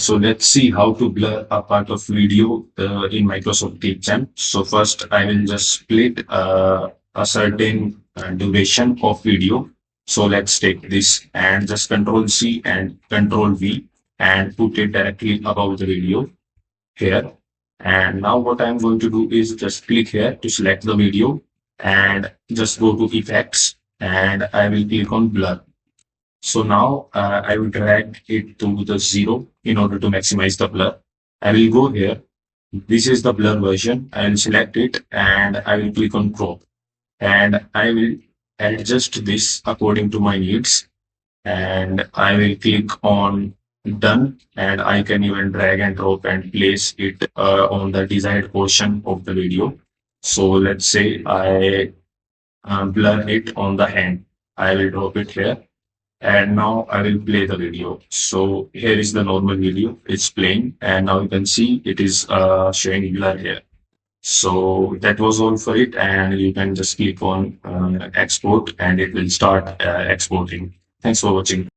So let's see how to blur a part of video in Microsoft Clipchamp. So first I will just split a certain duration of video. So let's take this and just Control C and Control V and put it directly above the video here. And now what I'm going to do is just click here to select the video and just go to effects and I will click on blur. So now I will drag it to the 0 in order to maximize the blur. I will go here. This is the blur version. I will select it and I will click on crop. And I will adjust this according to my needs. And I will click on done. And I can even drag and drop and place it on the desired portion of the video. So let's say I blur it on the hand. I will drop it here and now I will play the video. So here is the normal video. It's playing and now you can see it is showing blur here. So that was all for it, and you can just click on export and it will start exporting. Thanks for watching.